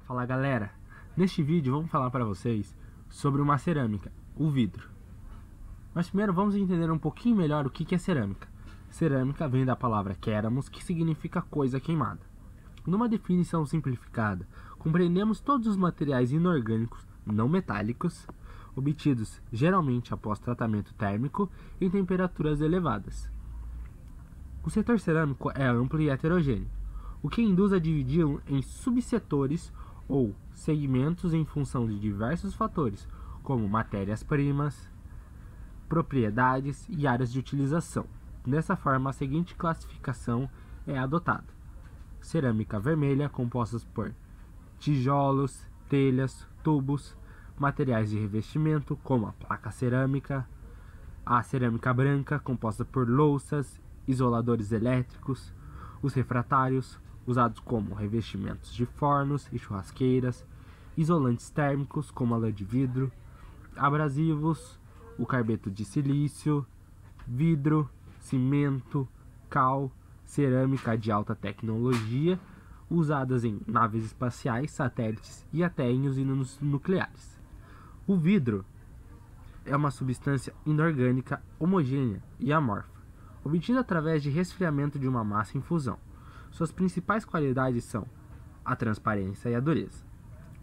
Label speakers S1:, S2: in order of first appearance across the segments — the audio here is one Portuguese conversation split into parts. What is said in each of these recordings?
S1: Fala galera, neste vídeo vamos falar para vocês sobre uma cerâmica, o vidro. Mas primeiro vamos entender um pouquinho melhor o que é cerâmica. Cerâmica vem da palavra keramos, que significa coisa queimada. Numa definição simplificada, compreendemos todos os materiais inorgânicos não metálicos, obtidos geralmente após tratamento térmico em temperaturas elevadas. O setor cerâmico é amplo e heterogêneo, o que induz a dividi-lo em subsetores ou segmentos em função de diversos fatores, como matérias-primas, propriedades e áreas de utilização. Dessa forma, a seguinte classificação é adotada: cerâmica vermelha, composta por tijolos, telhas, tubos, materiais de revestimento, como a placa cerâmica; a cerâmica branca, composta por louças, isoladores elétricos, os refratários, usados como revestimentos de fornos e churrasqueiras, isolantes térmicos, como a lã de vidro, abrasivos, o carbeto de silício, vidro, cimento, cal, cerâmica de alta tecnologia, usadas em naves espaciais, satélites e até em usinas nucleares. O vidro é uma substância inorgânica homogênea e amorfa, obtida através de resfriamento de uma massa em fusão. Suas principais qualidades são a transparência e a dureza.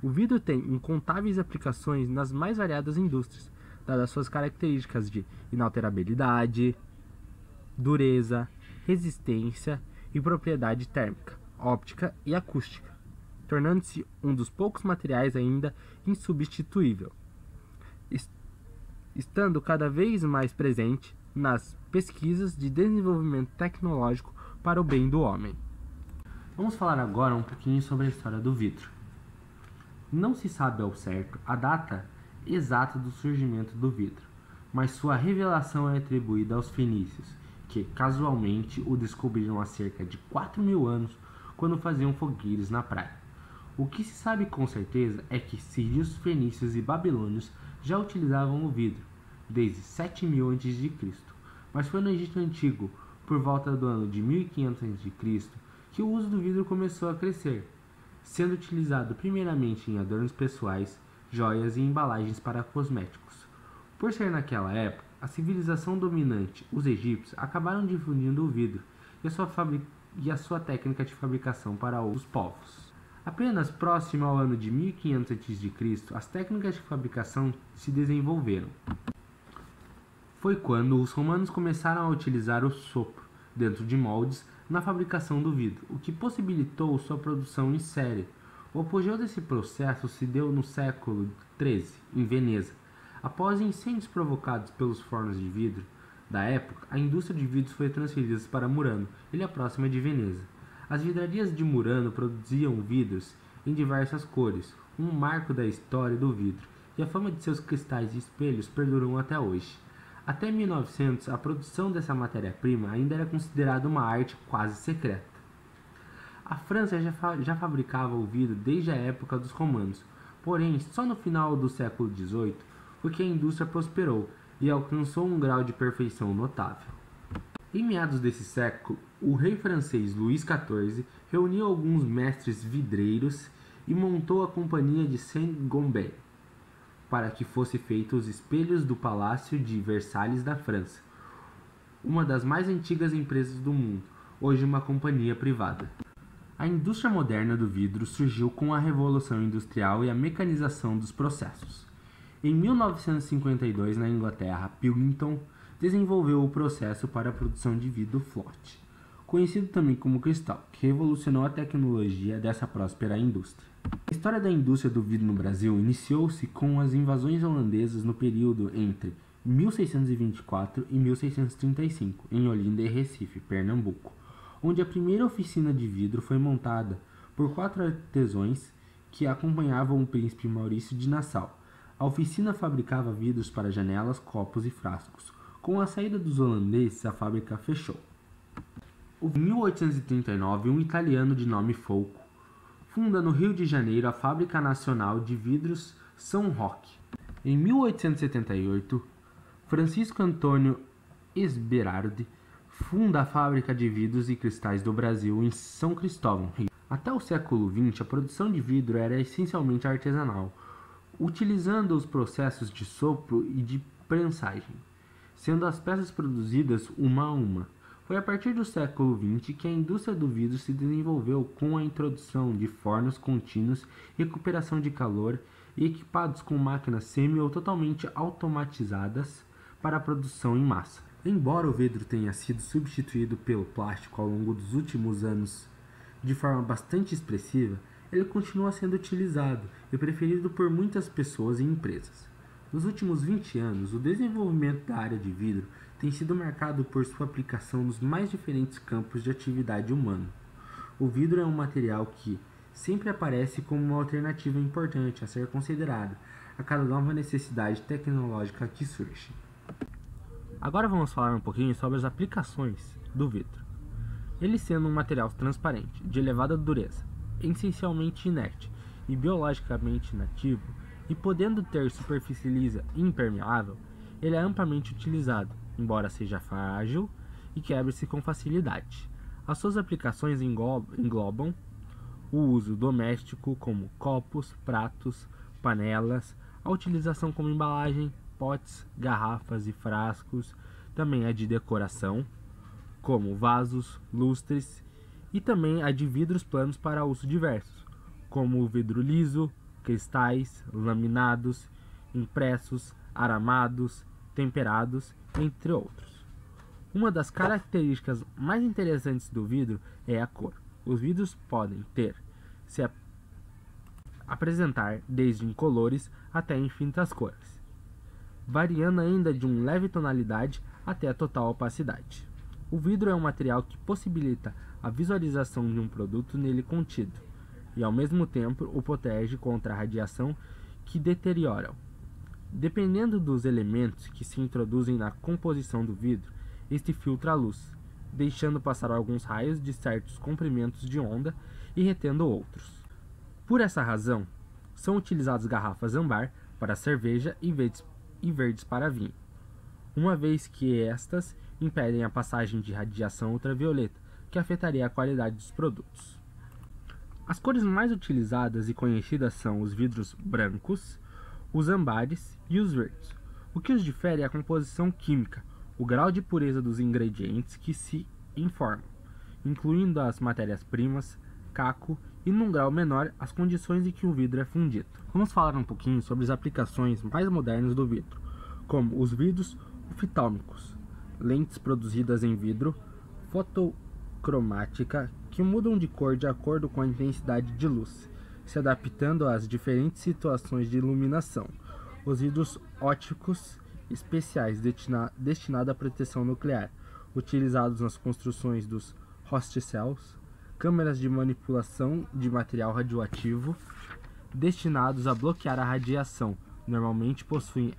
S1: O vidro tem incontáveis aplicações nas mais variadas indústrias, dadas suas características de inalterabilidade, dureza, resistência e propriedade térmica, óptica e acústica, tornando-se um dos poucos materiais ainda insubstituível, estando cada vez mais presente nas pesquisas de desenvolvimento tecnológico para o bem do homem. Vamos falar agora um pouquinho sobre a história do vidro. Não se sabe ao certo a data exata do surgimento do vidro, mas sua revelação é atribuída aos fenícios, que casualmente o descobriram há cerca de 4.000 anos quando faziam fogueiros na praia. O que se sabe com certeza é que sírios, fenícios e babilônios já utilizavam o vidro desde 7.000 a.C., mas foi no Egito Antigo, por volta do ano de 1500 a.C., que o uso do vidro começou a crescer, sendo utilizado primeiramente em adornos pessoais, joias e embalagens para cosméticos. Por ser naquela época, a civilização dominante, os egípcios, acabaram difundindo o vidro e a sua técnica de fabricação para outros povos. Apenas próximo ao ano de 1500 a.C., as técnicas de fabricação se desenvolveram. Foi quando os romanos começaram a utilizar o sopro dentro de moldes na fabricação do vidro, o que possibilitou sua produção em série. O apogeu desse processo se deu no século XIII, em Veneza. Após incêndios provocados pelos fornos de vidro da época, a indústria de vidros foi transferida para Murano, ilha próxima de Veneza. As vidrarias de Murano produziam vidros em diversas cores, um marco da história do vidro, e a fama de seus cristais e espelhos perdurou até hoje. Até 1900, a produção dessa matéria-prima ainda era considerada uma arte quase secreta. A França já fabricava o vidro desde a época dos romanos, porém, só no final do século XVIII foi que a indústria prosperou e alcançou um grau de perfeição notável. Em meados desse século, o rei francês Luís XIV reuniu alguns mestres vidreiros e montou a Companhia de Saint-Gobain, para que fossem feitos os espelhos do Palácio de Versalhes da França, uma das mais antigas empresas do mundo, hoje uma companhia privada. A indústria moderna do vidro surgiu com a Revolução Industrial e a mecanização dos processos. Em 1952, na Inglaterra, Pilkington desenvolveu o processo para a produção de vidro float, conhecido também como cristal, que revolucionou a tecnologia dessa próspera indústria. A história da indústria do vidro no Brasil iniciou-se com as invasões holandesas no período entre 1624 e 1635, em Olinda e Recife, Pernambuco, onde a primeira oficina de vidro foi montada por 4 artesãos que acompanhavam o príncipe Maurício de Nassau. A oficina fabricava vidros para janelas, copos e frascos. Com a saída dos holandeses, a fábrica fechou. Em 1839, um italiano de nome Folco funda no Rio de Janeiro a Fábrica Nacional de Vidros São Roque. Em 1878, Francisco Antônio Esberardi funda a Fábrica de Vidros e Cristais do Brasil em São Cristóvão, Rio. Até o século XX, a produção de vidro era essencialmente artesanal, utilizando os processos de sopro e de prensagem, sendo as peças produzidas uma a uma. Foi a partir do século XX que a indústria do vidro se desenvolveu com a introdução de fornos contínuos, recuperação de calor e equipados com máquinas semi ou totalmente automatizadas para a produção em massa. Embora o vidro tenha sido substituído pelo plástico ao longo dos últimos anos de forma bastante expressiva, ele continua sendo utilizado e preferido por muitas pessoas e empresas. Nos últimos 20 anos, o desenvolvimento da área de vidro tem sido marcado por sua aplicação nos mais diferentes campos de atividade humana. O vidro é um material que sempre aparece como uma alternativa importante a ser considerada a cada nova necessidade tecnológica que surge. Agora vamos falar um pouquinho sobre as aplicações do vidro. Ele sendo um material transparente, de elevada dureza, essencialmente inerte e biologicamente inativo, e podendo ter superfície lisa e impermeável, ele é amplamente utilizado, embora seja frágil e quebre-se com facilidade. As suas aplicações englobam o uso doméstico como copos, pratos, panelas, a utilização como embalagem, potes, garrafas e frascos, também a de decoração, como vasos, lustres, e também a de vidros planos para uso diversos, como o vidro liso, cristais, laminados, impressos, aramados, temperados, entre outros. Uma das características mais interessantes do vidro é a cor. Os vidros podem se apresentar desde incolores até infinitas cores, variando ainda de uma leve tonalidade até a total opacidade. O vidro é um material que possibilita a visualização de um produto nele contido, e ao mesmo tempo o protege contra a radiação que deterioram. Dependendo dos elementos que se introduzem na composição do vidro, este filtra a luz, deixando passar alguns raios de certos comprimentos de onda e retendo outros. Por essa razão, são utilizadas garrafas âmbar para cerveja e verdes para vinho, uma vez que estas impedem a passagem de radiação ultravioleta, que afetaria a qualidade dos produtos. As cores mais utilizadas e conhecidas são os vidros brancos, os âmbares e os verdes. O que os difere é a composição química, o grau de pureza dos ingredientes que se informam, incluindo as matérias-primas, caco e, num grau menor, as condições em que o vidro é fundido. Vamos falar um pouquinho sobre as aplicações mais modernas do vidro, como os vidros oftálmicos, lentes produzidas em vidro fotocromática que mudam de cor de acordo com a intensidade de luz, se adaptando às diferentes situações de iluminação. Os vidros ópticos especiais destinados à proteção nuclear, utilizados nas construções dos host cells, câmeras de manipulação de material radioativo, destinados a bloquear a radiação, normalmente possuem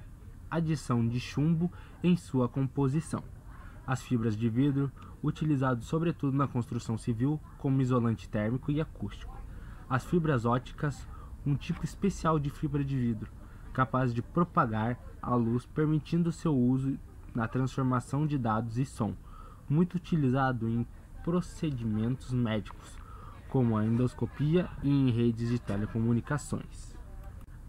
S1: adição de chumbo em sua composição. As fibras de vidro, utilizados sobretudo na construção civil como isolante térmico e acústico. As fibras ópticas, um tipo especial de fibra de vidro, capaz de propagar a luz, permitindo seu uso na transformação de dados e som, muito utilizado em procedimentos médicos, como a endoscopia e em redes de telecomunicações.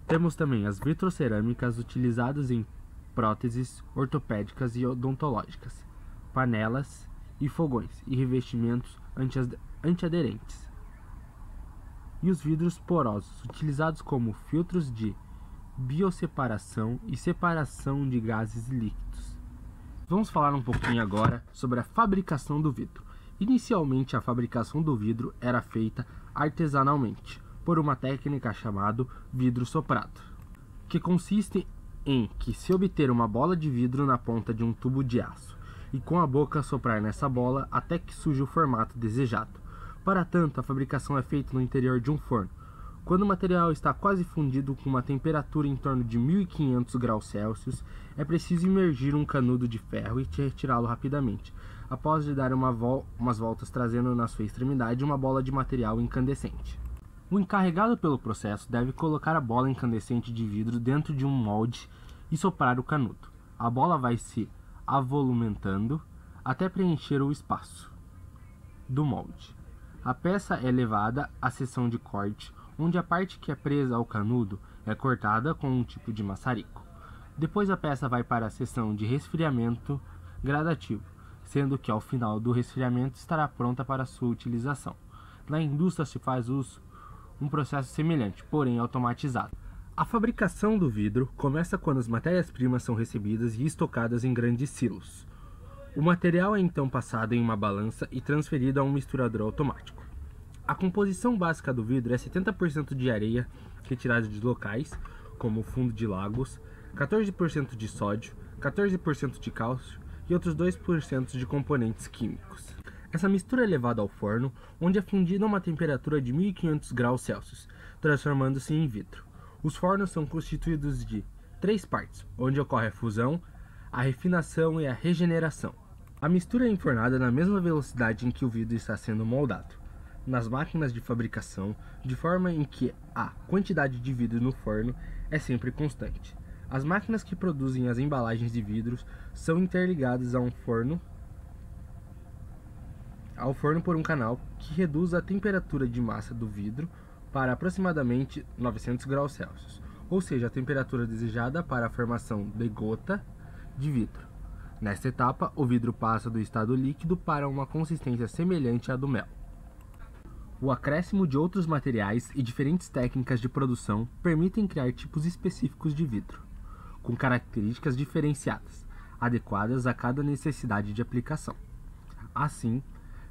S1: Temos também as vitrocerâmicas utilizadas em próteses ortopédicas e odontológicas, panelas e fogões e revestimentos antiaderentes. E os vidros porosos, utilizados como filtros de bioseparação e separação de gases e líquidos. Vamos falar um pouquinho agora sobre a fabricação do vidro. Inicialmente, a fabricação do vidro era feita artesanalmente, por uma técnica chamada vidro soprado, que consiste em que se obter uma bola de vidro na ponta de um tubo de aço, e com a boca soprar nessa bola até que surja o formato desejado. Para tanto, a fabricação é feita no interior de um forno. Quando o material está quase fundido com uma temperatura em torno de 1500 graus Celsius, é preciso imergir um canudo de ferro e retirá-lo rapidamente, após de dar umas voltas trazendo na sua extremidade uma bola de material incandescente. O encarregado pelo processo deve colocar a bola incandescente de vidro dentro de um molde e soprar o canudo. A bola vai se avolumentando até preencher o espaço do molde. A peça é levada à seção de corte, onde a parte que é presa ao canudo é cortada com um tipo de maçarico. Depois a peça vai para a seção de resfriamento gradativo, sendo que ao final do resfriamento estará pronta para sua utilização. Na indústria se faz uso um processo semelhante, porém automatizado. A fabricação do vidro começa quando as matérias-primas são recebidas e estocadas em grandes silos. O material é então passado em uma balança e transferido a um misturador automático. A composição básica do vidro é 70% de areia retirada de locais, como o fundo de lagos, 14% de sódio, 14% de cálcio e outros 2% de componentes químicos. Essa mistura é levada ao forno, onde é fundida a uma temperatura de 1500 graus Celsius, transformando-se em vidro. Os fornos são constituídos de 3 partes, onde ocorre a fusão, a refinação e a regeneração. A mistura é enfornada na mesma velocidade em que o vidro está sendo moldado, nas máquinas de fabricação, de forma em que a quantidade de vidro no forno é sempre constante. As máquinas que produzem as embalagens de vidros são interligadas ao forno por um canal que reduz a temperatura de massa do vidro para aproximadamente 900 graus Celsius, ou seja, a temperatura desejada para a formação de gota de vidro. Nesta etapa, o vidro passa do estado líquido para uma consistência semelhante à do mel. O acréscimo de outros materiais e diferentes técnicas de produção permitem criar tipos específicos de vidro, com características diferenciadas, adequadas a cada necessidade de aplicação. Assim,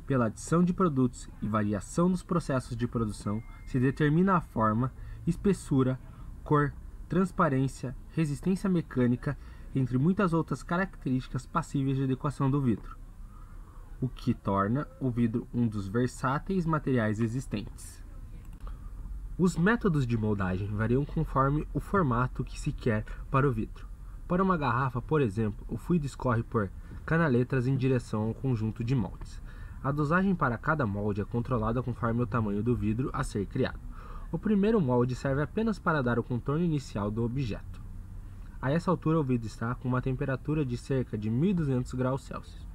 S1: pela adição de produtos e variação dos processos de produção, se determina a forma, espessura, cor, transparência, resistência mecânica, entre muitas outras características passíveis de adequação do vidro, o que torna o vidro um dos versáteis materiais existentes. Os métodos de moldagem variam conforme o formato que se quer para o vidro. Para uma garrafa, por exemplo, o fluido escorre por canaletras em direção ao conjunto de moldes. A dosagem para cada molde é controlada conforme o tamanho do vidro a ser criado. O primeiro molde serve apenas para dar o contorno inicial do objeto. A essa altura o vidro está com uma temperatura de cerca de 1200 graus Celsius.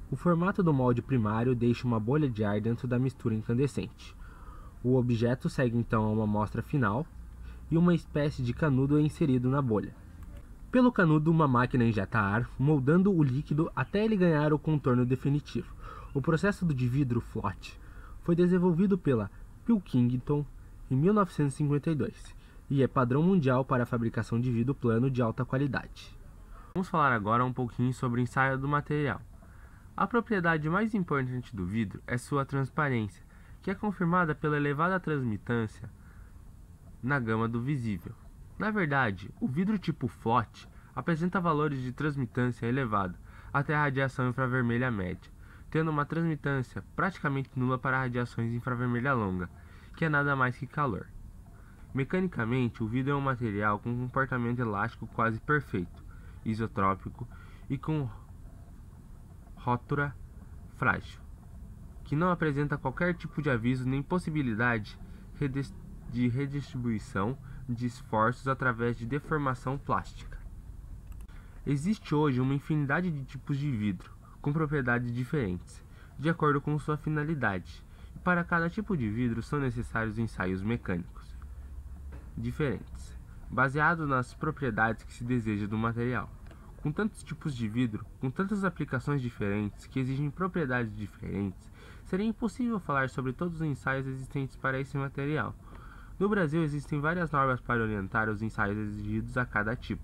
S1: O formato do molde primário deixa uma bolha de ar dentro da mistura incandescente. O objeto segue então a uma amostra final e uma espécie de canudo é inserido na bolha. Pelo canudo, uma máquina injeta ar, moldando o líquido até ele ganhar o contorno definitivo. O processo de vidro float foi desenvolvido pela Pilkington em 1952 e é padrão mundial para a fabricação de vidro plano de alta qualidade. Vamos falar agora um pouquinho sobre o ensaio do material. A propriedade mais importante do vidro é sua transparência, que é confirmada pela elevada transmitância na gama do visível. Na verdade, o vidro tipo float apresenta valores de transmitância elevada até a radiação infravermelha média, tendo uma transmitância praticamente nula para radiações infravermelha longa, que é nada mais que calor. Mecanicamente, o vidro é um material com comportamento elástico quase perfeito, isotrópico e com rótura frágil, que não apresenta qualquer tipo de aviso nem possibilidade de redistribuição de esforços através de deformação plástica. Existe hoje uma infinidade de tipos de vidro, com propriedades diferentes, de acordo com sua finalidade, e para cada tipo de vidro são necessários ensaios mecânicos diferentes, baseados nas propriedades que se deseja do material. Com tantos tipos de vidro, com tantas aplicações diferentes que exigem propriedades diferentes, seria impossível falar sobre todos os ensaios existentes para esse material. No Brasil existem várias normas para orientar os ensaios exigidos a cada tipo,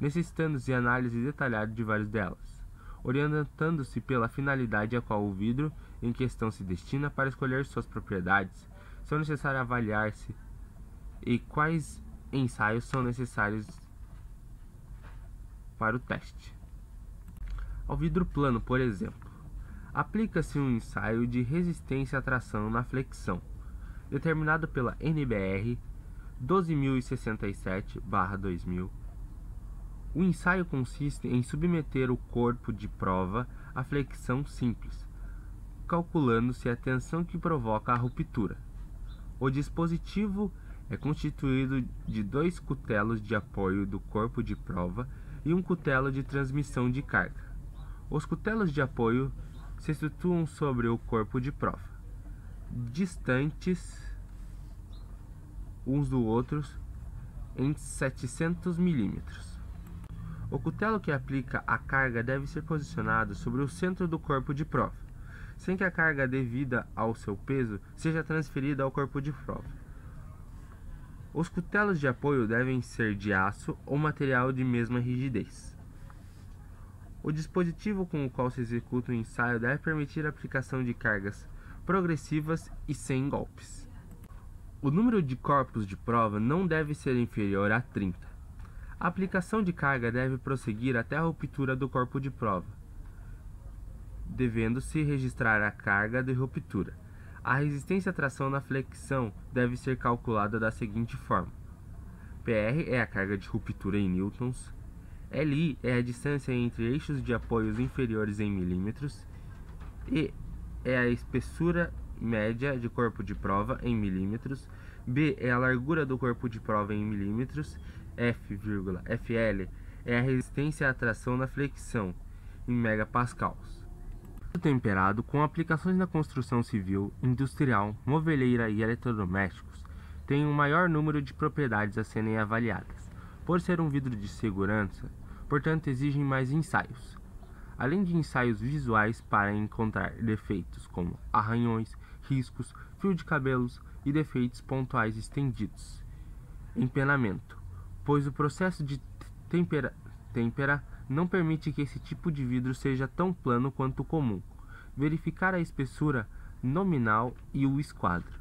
S1: necessitando-se de análise detalhada de várias delas, orientando-se pela finalidade a qual o vidro em questão se destina para escolher suas propriedades, são necessários avaliar-se e quais ensaios são necessários para o teste. Ao vidro plano, por exemplo, aplica-se um ensaio de resistência à tração na flexão, determinado pela NBR 12067/2000. O ensaio consiste em submeter o corpo de prova à flexão simples, calculando-se a tensão que provoca a ruptura. O dispositivo é constituído de 2 cutelos de apoio do corpo de prova e um cutelo de transmissão de carga. Os cutelos de apoio se situam sobre o corpo de prova, distantes uns do outros em 700 milímetros. O cutelo que aplica a carga deve ser posicionado sobre o centro do corpo de prova, sem que a carga devida ao seu peso seja transferida ao corpo de prova. Os cutelos de apoio devem ser de aço ou material de mesma rigidez. O dispositivo com o qual se executa o ensaio deve permitir a aplicação de cargas progressivas e sem golpes. O número de corpos de prova não deve ser inferior a 30. A aplicação de carga deve prosseguir até a ruptura do corpo de prova, devendo-se registrar a carga de ruptura. A resistência à tração na flexão deve ser calculada da seguinte forma: PR é a carga de ruptura em newtons, LI é a distância entre eixos de apoios inferiores em milímetros, E é a espessura média de corpo de prova em milímetros, B é a largura do corpo de prova em milímetros, FL é a resistência à tração na flexão em megapascals. Temperado com aplicações na construção civil, industrial, moveleira e eletrodomésticos, tem um maior número de propriedades a serem avaliadas. Por ser um vidro de segurança, portanto exigem mais ensaios. Além de ensaios visuais para encontrar defeitos como arranhões, riscos, fio de cabelos e defeitos pontuais estendidos. Empenamento, pois o processo de tempera não permite que esse tipo de vidro seja tão plano quanto o comum. Verificar a espessura nominal e o esquadro.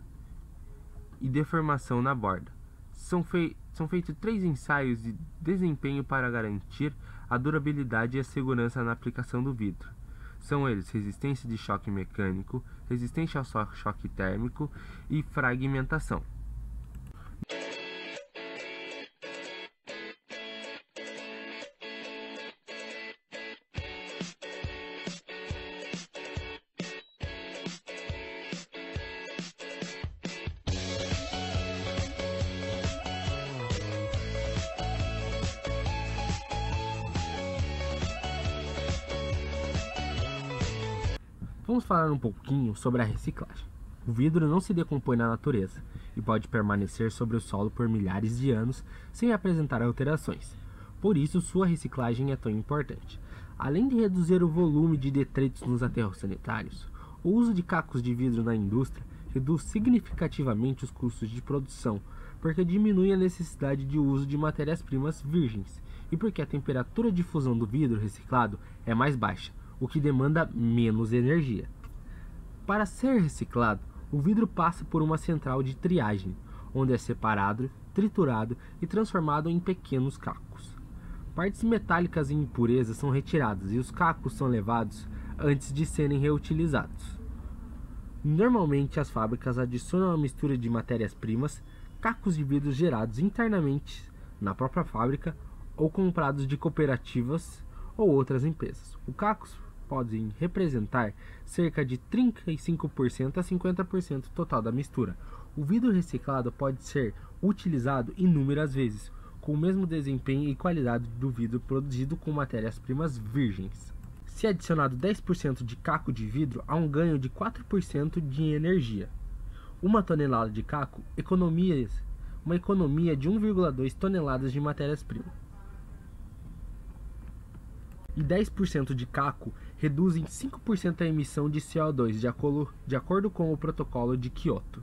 S1: E deformação na borda. São feitos 3 ensaios de desempenho para garantir a durabilidade e a segurança na aplicação do vidro. São eles resistência de choque mecânico, resistência ao choque térmico e fragmentação. Vamos falar um pouquinho sobre a reciclagem. O vidro não se decompõe na natureza e pode permanecer sobre o solo por milhares de anos sem apresentar alterações. Por isso, sua reciclagem é tão importante. Além de reduzir o volume de detritos nos aterros sanitários, o uso de cacos de vidro na indústria reduz significativamente os custos de produção, porque diminui a necessidade de uso de matérias-primas virgens e porque a temperatura de fusão do vidro reciclado é mais baixa, o que demanda menos energia. Para ser reciclado, o vidro passa por uma central de triagem, onde é separado, triturado e transformado em pequenos cacos. Partes metálicas e impurezas são retiradas e os cacos são levados antes de serem reutilizados. Normalmente, as fábricas adicionam a mistura de matérias-primas, cacos de vidro gerados internamente na própria fábrica ou comprados de cooperativas ou outras empresas. Os cacos podem representar cerca de 35% a 50% total da mistura. O vidro reciclado pode ser utilizado inúmeras vezes, com o mesmo desempenho e qualidade do vidro produzido com matérias-primas virgens. Se adicionado 10% de caco de vidro, há um ganho de 4% de energia. Uma tonelada de caco uma economia de 1,2 toneladas de matérias-primas. E 10% de caco reduzem 5% a emissão de CO2, de acordo com o Protocolo de Kyoto.